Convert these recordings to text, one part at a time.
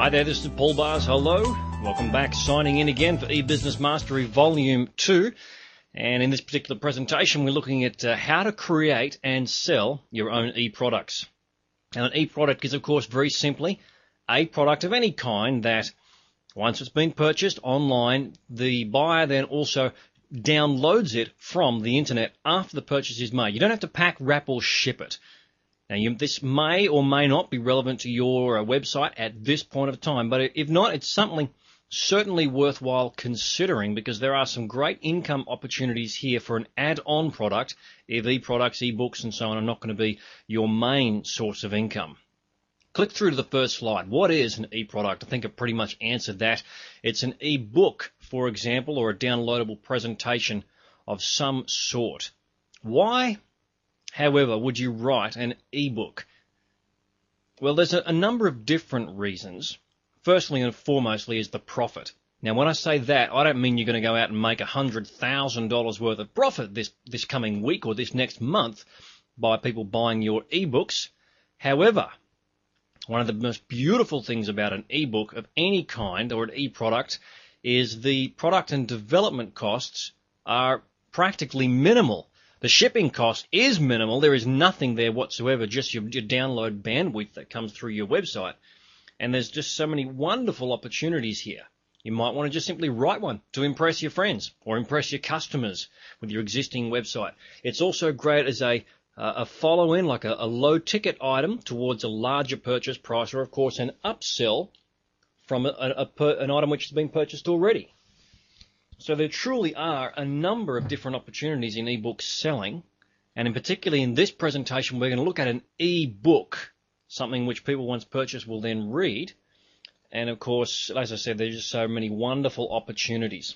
Hi there, this is Paul Bars. Hello. Welcome back. Signing in again for E-Business Mastery Volume 2. And in this particular presentation, we're looking at how to create and sell your own e-products. Now, an e-product is, of course, very simply a product of any kind that once it's been purchased online, the buyer then also downloads it from the internet after the purchase is made. You don't have to pack, wrap, or ship it. Now, this may or may not be relevant to your website at this point of time, but if not, it's something certainly worthwhile considering because there are some great income opportunities here for an add-on product if e-products, e-books, and so on are not going to be your main source of income. Click through to the first slide. What is an e-product? I think I've pretty much answered that. It's an e-book, for example, or a downloadable presentation of some sort. Why, however, would you write an e-book? Well, there's a number of different reasons. Firstly and foremostly is the profit. Now, when I say that, I don't mean you're going to go out and make $100,000 worth of profit this coming week or this next month by people buying your e-books. However, one of the most beautiful things about an e-book of any kind or an e-product is the product and development costs are practically minimal. The shipping cost is minimal. There is nothing there whatsoever, just your download bandwidth that comes through your website. And there's just so many wonderful opportunities here. You might want to just simply write one to impress your friends or impress your customers with your existing website. It's also great as a follow-in, like a low-ticket item towards a larger purchase price, or, of course, an upsell from an item which has been purchased already. So there truly are a number of different opportunities in e-book selling, and in particularly in this presentation, we're going to look at an e-book, something which people once purchased will then read. And, of course, as I said, there's just so many wonderful opportunities.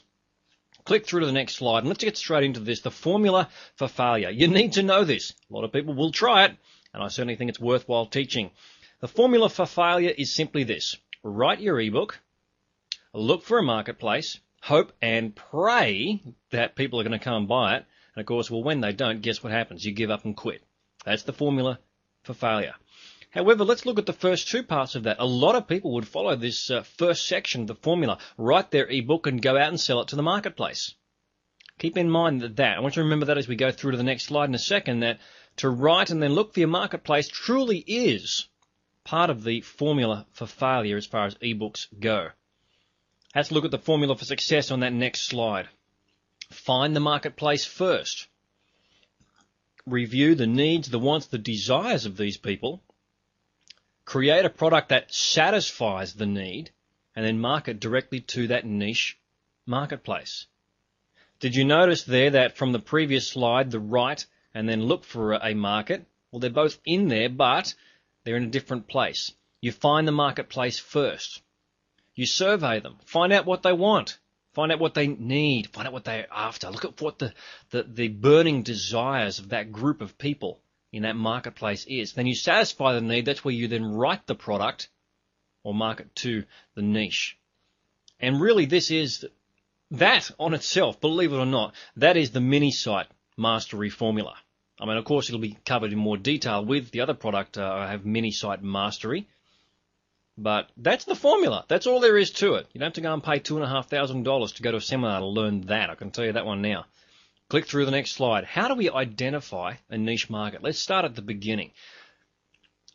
Click through to the next slide, and let's get straight into this, the formula for failure. You need to know this. A lot of people will try it, and I certainly think it's worthwhile teaching. The formula for failure is simply this. Write your ebook, look for a marketplace, hope and pray that people are going to come and buy it, and, of course, well, when they don't, guess what happens? You give up and quit. That's the formula for failure. However, let's look at the first two parts of that. A lot of people would follow this first section of the formula, write their ebook and go out and sell it to the marketplace. Keep in mind that I want you to remember that as we go through to the next slide in a second, that to write and then look for your marketplace truly is part of the formula for failure as far as ebooks go. Let's look at the formula for success on that next slide. Find the marketplace first. Review the needs, the wants, the desires of these people. Create a product that satisfies the need, and then market directly to that niche marketplace. Did you notice there that from the previous slide, the write and then look for a market? Well, they're both in there, but they're in a different place. You find the marketplace first. You survey them. Find out what they want. Find out what they need. Find out what they're after. Look at what the burning desires of that group of people in that marketplace is. Then you satisfy the need. That's where you then write the product or market to the niche. And really this is that on itself, believe it or not, that is the mini site mastery formula. I mean, of course, it'll be covered in more detail with the other product. I have mini site mastery. But that's the formula. That's all there is to it. You don't have to go and pay $2,500 to go to a seminar to learn that. I can tell you that one now. Click through the next slide. How do we identify a niche market? Let's start at the beginning.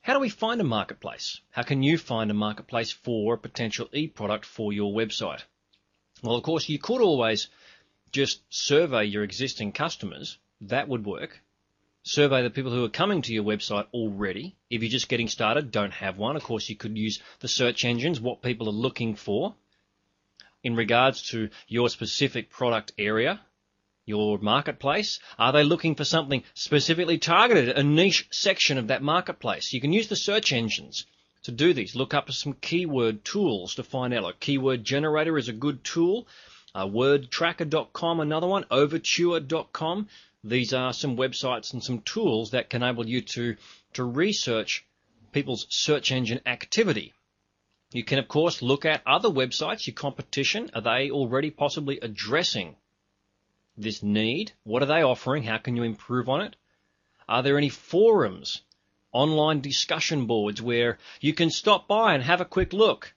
How do we find a marketplace? How can you find a marketplace for a potential e-product for your website? Well, of course, you could always just survey your existing customers. That would work. Survey the people who are coming to your website already. If you're just getting started, don't have one. Of course, you could use the search engines, what people are looking for in regards to your specific product area. Your marketplace, are they looking for something specifically targeted, a niche section of that marketplace? You can use the search engines to do these. Look up some keyword tools to find out. Like Keyword Generator is a good tool. WordTracker.com, another one. Overture.com. These are some websites and some tools that can enable you to research people's search engine activity. You can, of course, look at other websites, your competition. Are they already possibly addressing this need? What are they offering? How can you improve on it? Are there any forums, online discussion boards where you can stop by and have a quick look?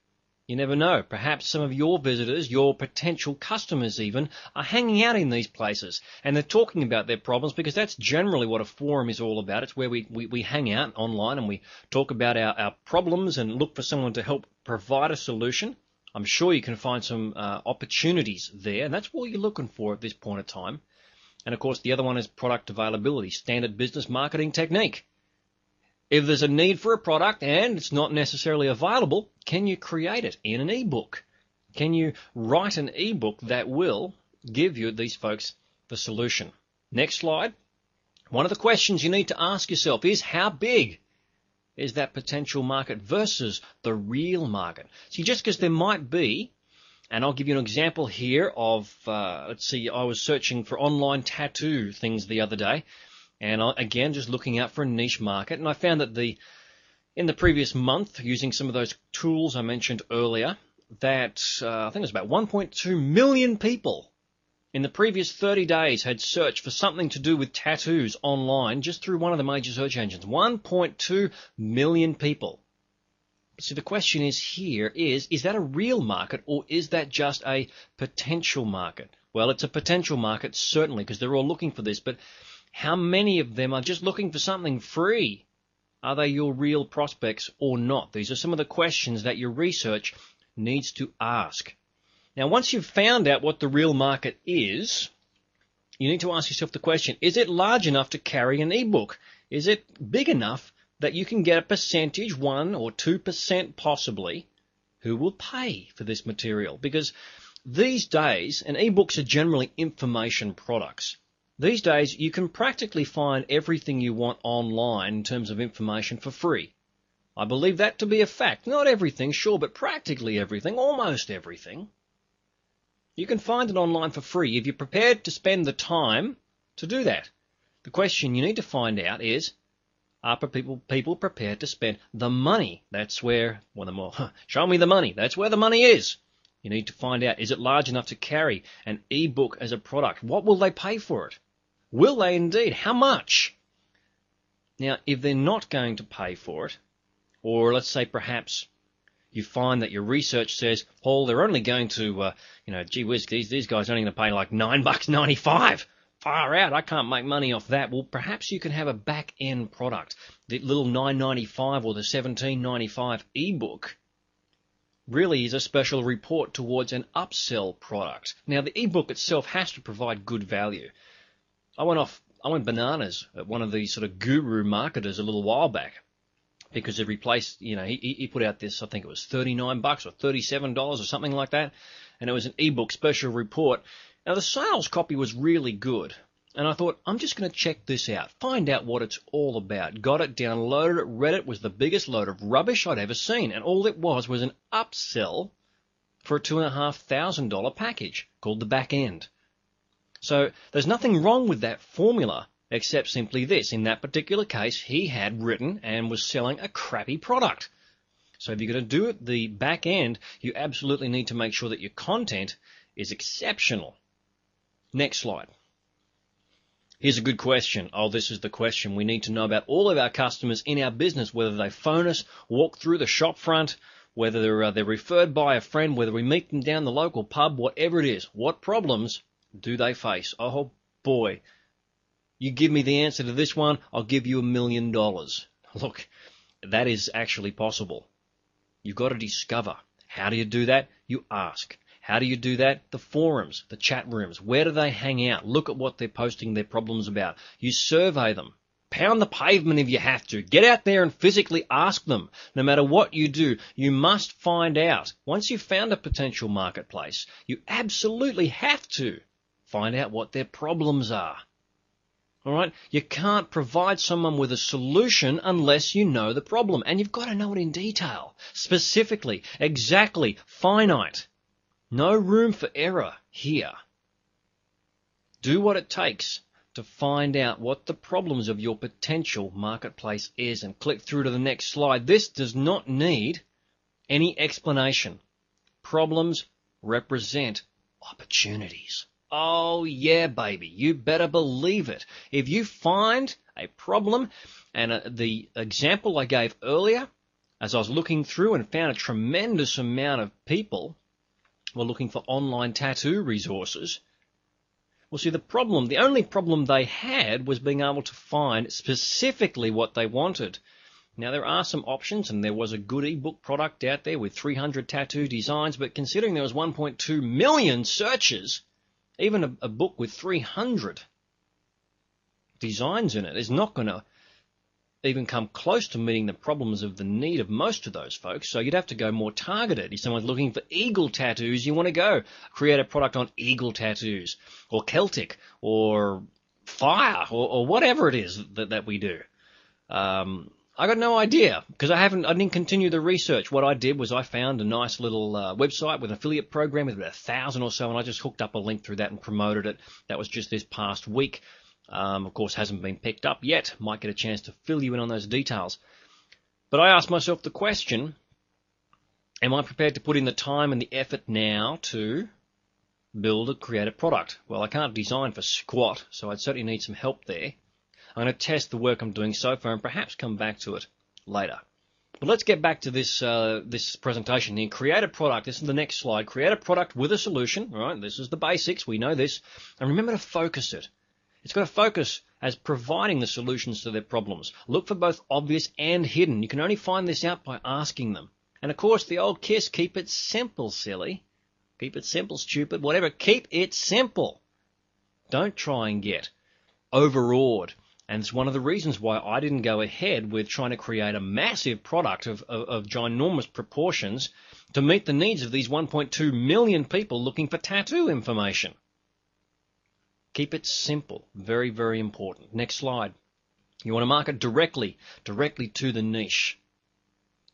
You never know. Perhaps some of your visitors, your potential customers even, are hanging out in these places and they're talking about their problems, because that's generally what a forum is all about. It's where we hang out online and we talk about our problems and look for someone to help provide a solution. I'm sure you can find some opportunities there, and that's what you're looking for at this point of time. And of course, the other one is product availability, standard business marketing technique. If there's a need for a product and it's not necessarily available, can you create it in an ebook? Can you write an ebook that will give you, these folks, the solution? Next slide. One of the questions you need to ask yourself is, how big is that potential market versus the real market? See, just because there might be, and I'll give you an example here of, let's see, I was searching for online tattoo things the other day. And again, just looking out for a niche market, and I found that in the previous month, using some of those tools I mentioned earlier, that I think it was about 1.2 million people in the previous 30 days had searched for something to do with tattoos online just through one of the major search engines. 1.2 million people. So the question is that a real market, or is that just a potential market? Well, it's a potential market, certainly, because they're all looking for this, but how many of them are just looking for something free? Are they your real prospects or not? These are some of the questions that your research needs to ask. Now, once you've found out what the real market is, you need to ask yourself the question, is it large enough to carry an ebook? Is it big enough that you can get a percentage, 1 or 2% possibly, who will pay for this material? Because these days, and ebooks are generally information products. These days, you can practically find everything you want online in terms of information for free. I believe that to be a fact. Not everything, sure, but practically everything, almost everything. You can find it online for free if you're prepared to spend the time to do that. The question you need to find out is, are people prepared to spend the money? That's where, show me the money. That's where the money is. You need to find out, is it large enough to carry an ebook as a product? What will they pay for it? Will they indeed? How much? Now, if they're not going to pay for it, or let's say perhaps you find that your research says, Paul, they're only going to, gee whiz, these guys are only going to pay like $9.95. Far out, I can't make money off that. Well, perhaps you can have a back-end product. The little $9.95 or the $17.95 ebook really is a special report towards an upsell product. Now, the ebook itself has to provide good value. I went bananas at one of these sort of guru marketers a little while back, because he replaced, he put out this, I think it was $39 or $37 or something like that, and it was an ebook special report. Now, the sales copy was really good, and I thought, I'm just going to check this out, find out what it's all about. Got it, downloaded it, read it, was the biggest load of rubbish I'd ever seen, and all it was an upsell for a $2,500 package called the back end. So there's nothing wrong with that formula, except simply this. In that particular case, he had written and was selling a crappy product. So if you're going to do it the back end, you absolutely need to make sure that your content is exceptional. Next slide. Here's a good question. Oh, this is the question we need to know about all of our customers in our business, whether they phone us, walk through the shop front, whether they're referred by a friend, whether we meet them down the local pub, whatever it is. What problems do they face? Oh, boy. You give me the answer to this one, I'll give you $1 million. Look, that is actually possible. You've got to discover. How do you do that? You ask. How do you do that? The forums, the chat rooms. Where do they hang out? Look at what they're posting their problems about. You survey them. Pound the pavement if you have to. Get out there and physically ask them. No matter what you do, you must find out. Once you've found a potential marketplace, you absolutely have to find out what their problems are. All right? You can't provide someone with a solution unless you know the problem. And you've got to know it in detail, specifically, exactly, finite. No room for error here. Do what it takes to find out what the problems of your potential marketplace is, and click through to the next slide. This does not need any explanation. Problems represent opportunities. Oh, yeah, baby. You better believe it. If you find a problem, and the example I gave earlier as I was looking through and found a tremendous amount of people were looking for online tattoo resources. Well, see, the only problem they had was being able to find specifically what they wanted. Now, there are some options, and there was a good ebook product out there with 300 tattoo designs, but considering there was 1.2 million searches, even a book with 300 designs in it is not going to even come close to meeting the problems of the need of most of those folks. So you'd have to go more targeted. If someone's looking for eagle tattoos, you want to go create a product on eagle tattoos, or Celtic, or fire, or whatever it is that we do. I got no idea because I didn't continue the research. What I did was I found a nice little website with an affiliate program with about 1,000 or so, and I just hooked up a link through that and promoted it. That was just this past week. Of course, hasn't been picked up yet. Might get a chance to fill you in on those details. But I asked myself the question, am I prepared to put in the time and the effort now to create a product? Well, I can't design for squat, so I'd certainly need some help there. I'm going to test the work I'm doing so far and perhaps come back to it later. But let's get back to this presentation here. Create a product. This is the next slide. Create a product with a solution. All right, this is the basics. We know this. And remember to focus it. It's got to focus as providing the solutions to their problems. Look for both obvious and hidden. You can only find this out by asking them. And of course, the old kiss, keep it simple, silly. Keep it simple, stupid, whatever. Keep it simple. Don't try and get overawed. And it's one of the reasons why I didn't go ahead with trying to create a massive product of ginormous proportions to meet the needs of these 1.2 million people looking for tattoo information. Keep it simple. Very, very important. Next slide. You want to market directly to the niche.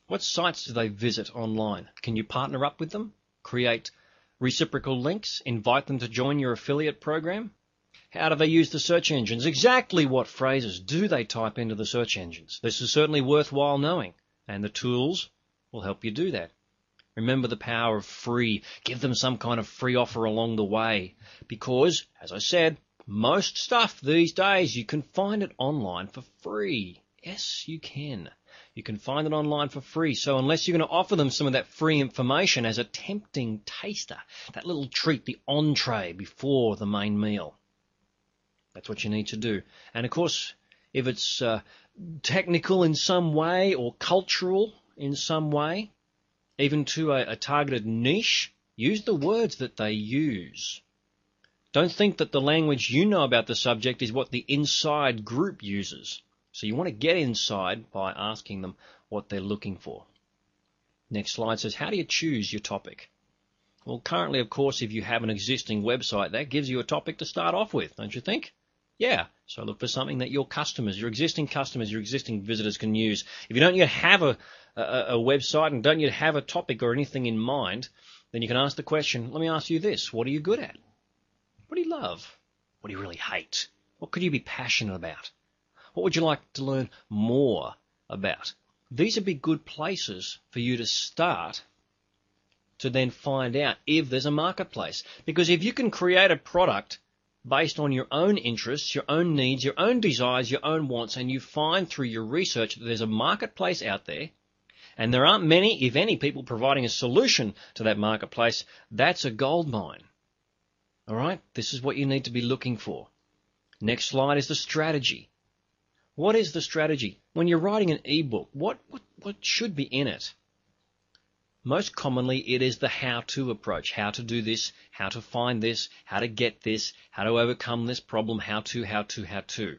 What sites do they visit online? Can you partner up with them? Create reciprocal links? Invite them to join your affiliate program? How do they use the search engines? Exactly what phrases do they type into the search engines? This is certainly worthwhile knowing, and the tools will help you do that. Remember the power of free. Give them some kind of free offer along the way. Because, as I said, most stuff these days, you can find it online for free. Yes, you can. You can find it online for free. So unless you're going to offer them some of that free information as a tempting taster, that little treat, the entree before the main meal, that's what you need to do. And of course, if it's technical in some way or cultural in some way, even to a targeted niche, use the words that they use. Don't think that the language you know about the subject is what the inside group uses. So you want to get inside by asking them what they're looking for. Next slide says, how do you choose your topic? Well, currently, of course, if you have an existing website, that gives you a topic to start off with, don't you think? Yeah, so look for something that your customers, your existing visitors can use. If you don't yet have a website and don't yet have a topic or anything in mind, then you can ask the question, let me ask you this, what are you good at? What do you love? What do you really hate? What could you be passionate about? What would you like to learn more about? These would be good places for you to start to then find out if there's a marketplace. Because if you can create a product based on your own interests, your own needs, your own desires, your own wants, and you find through your research that there's a marketplace out there, and there aren't many, if any, people providing a solution to that marketplace, that's a gold mine. All right? This is what you need to be looking for. Next slide is the strategy. What is the strategy? When you're writing an ebook, what should be in it? Most commonly, it is the how-to approach. How to do this, how to find this, how to get this, how to overcome this problem, how to.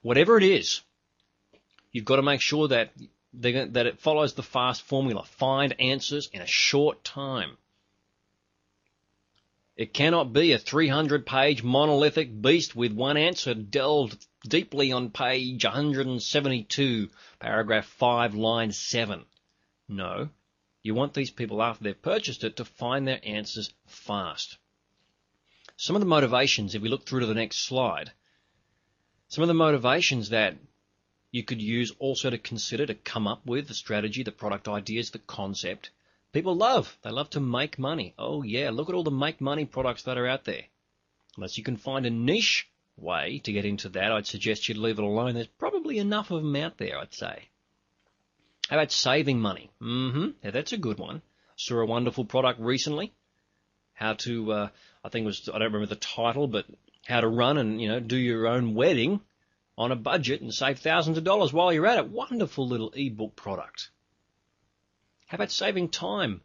Whatever it is, you've got to make sure that it follows the FAST formula. Find answers in a short time. It cannot be a 300-page monolithic beast with one answer delved deeply on page 172, paragraph 5, line 7. No. You want these people, after they've purchased it, to find their answers fast. Some of the motivations, if we look through to the next slide, some of the motivations that you could use also to consider to come up with the strategy, the product ideas, the concept. People love. They love to make money. Oh, yeah, look at all the make money products that are out there. Unless you can find a niche way to get into that, I'd suggest you leave it alone. There's probably enough of them out there, I'd say. How about saving money? Yeah, that's a good one. Saw a wonderful product recently. How to, I think it was, I don't remember the title, but how to run and, do your own wedding on a budget and save thousands of dollars while you're at it. Wonderful little ebook product. How about saving time?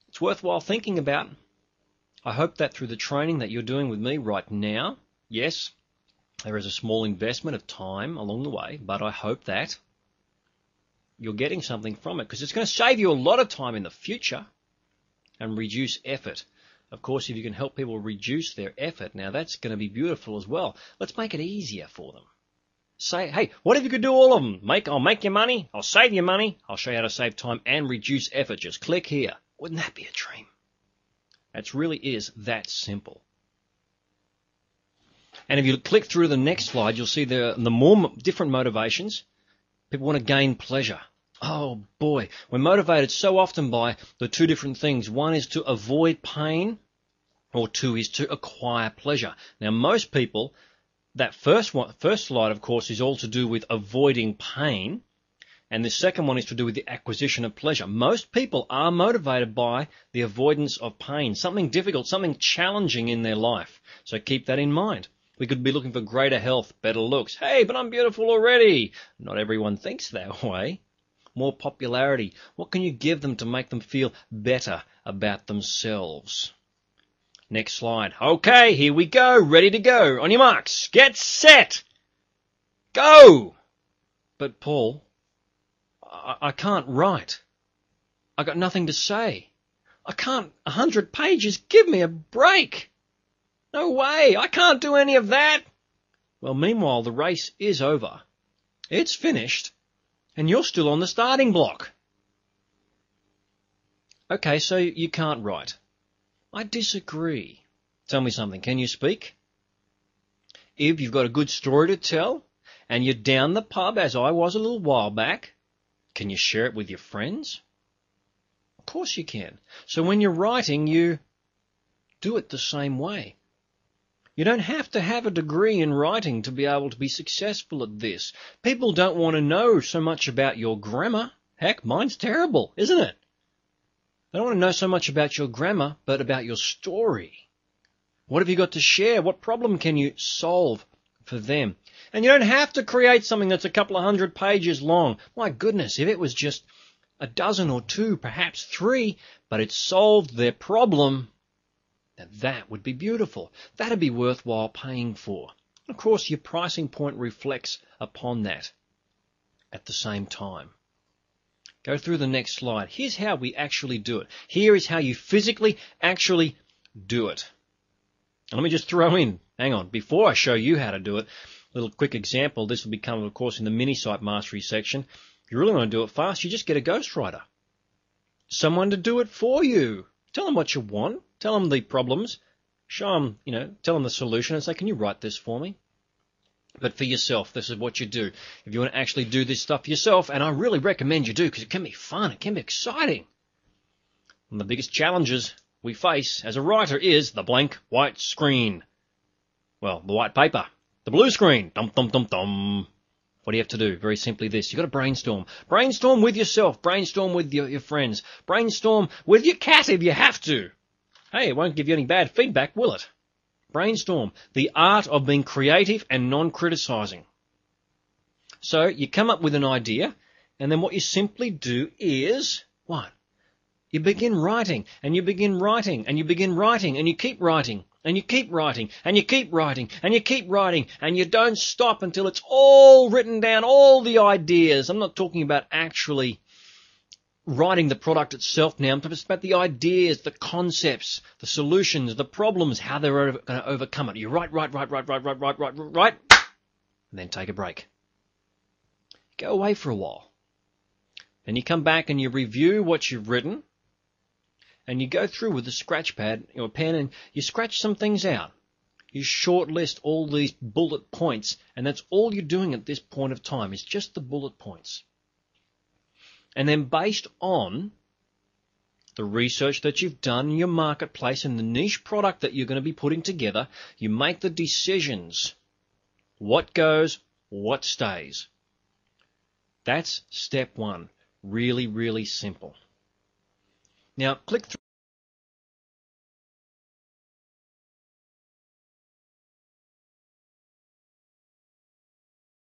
It's worthwhile thinking about. I hope that through the training that you're doing with me right now, yes, there is a small investment of time along the way, but I hope that you're getting something from it because it's going to save you a lot of time in the future and reduce effort. Of course, if you can help people reduce their effort, now that's going to be beautiful as well. Let's make it easier for them. Say, hey, what if you could do all of them? I'll make you money, I'll save you money, I'll show you how to save time and reduce effort. Just click here. Wouldn't that be a dream? It really is that simple. And if you click through the next slide, you'll see the more different motivations. People want to gain pleasure. Oh boy, we're motivated so often by the two different things. One is to avoid pain, or two is to acquire pleasure. Now most people, that first slide, of course, is all to do with avoiding pain, and the second one is to do with the acquisition of pleasure. Most people are motivated by the avoidance of pain, something difficult, something challenging in their life. So keep that in mind. We could be looking for greater health, better looks. Hey, but I'm beautiful already. Not everyone thinks that way. More popularity. What can you give them to make them feel better about themselves? Next slide. Okay, here we go. Ready to go. On your marks. Get set. Go. But Paul, I can't write. I got nothing to say. I can't. 100 pages. Give me a break. No way. I can't do any of that. Well, meanwhile, the race is over. It's finished. And you're still on the starting block. Okay, so you can't write. I disagree. Tell me something. Can you speak? If you've got a good story to tell and you're down the pub, as I was a little while back, can you share it with your friends? Of course you can. So when you're writing, you do it the same way. You don't have to have a degree in writing to be able to be successful at this. People don't want to know so much about your grammar. Heck, mine's terrible, isn't it? They don't want to know so much about your grammar, but about your story. What have you got to share? What problem can you solve for them? And you don't have to create something that's a couple of 100 pages long. My goodness, if it was just a dozen or two, perhaps 3, but it solved their problem, now that would be beautiful. That'd be worthwhile paying for. Of course, your pricing point reflects upon that at the same time. Go through the next slide. Here's how we actually do it. Here is how you physically actually do it. And let me just throw in, hang on, before I show you how to do it, a little quick example. This will become, of course, in the mini site mastery section. If you really want to do it fast, you just get a ghostwriter. Someone to do it for you. Tell them what you want. Tell them the problems. Show them, tell them the solution and say, can you write this for me? But for yourself, this is what you do. If you want to actually do this stuff yourself, and I really recommend you do because it can be fun, it can be exciting. One of the biggest challenges we face as a writer is the blank white screen. Well, the white paper. The blue screen. Dum, dum, dum, dum. What do you have to do? Very simply this. You've got to brainstorm. Brainstorm with yourself. Brainstorm with your friends. Brainstorm with your cat if you have to. Hey, it won't give you any bad feedback, will it? Brainstorm. The art of being creative and non-criticizing. So you come up with an idea, and then what you simply do is, what? You begin writing, and you begin writing, and you begin writing, and you keep writing, and you keep writing, and you keep writing, and you keep writing, and you don't stop until it's all written down, all the ideas. I'm not talking about actually writing the product itself now. I'm talking about the ideas, the concepts, the solutions, the problems, how they're going to overcome it. You write, and then take a break. Go away for a while. Then you come back and you review what you've written, and you go through with a scratch pad or pen and you scratch some things out. You shortlist all these bullet points, and that's all you're doing at this point of time is just the bullet points. And then based on the research that you've done in your marketplace and the niche product that you're going to be putting together, you make the decisions. What goes, what stays. That's step one. Really, really simple. Now, click through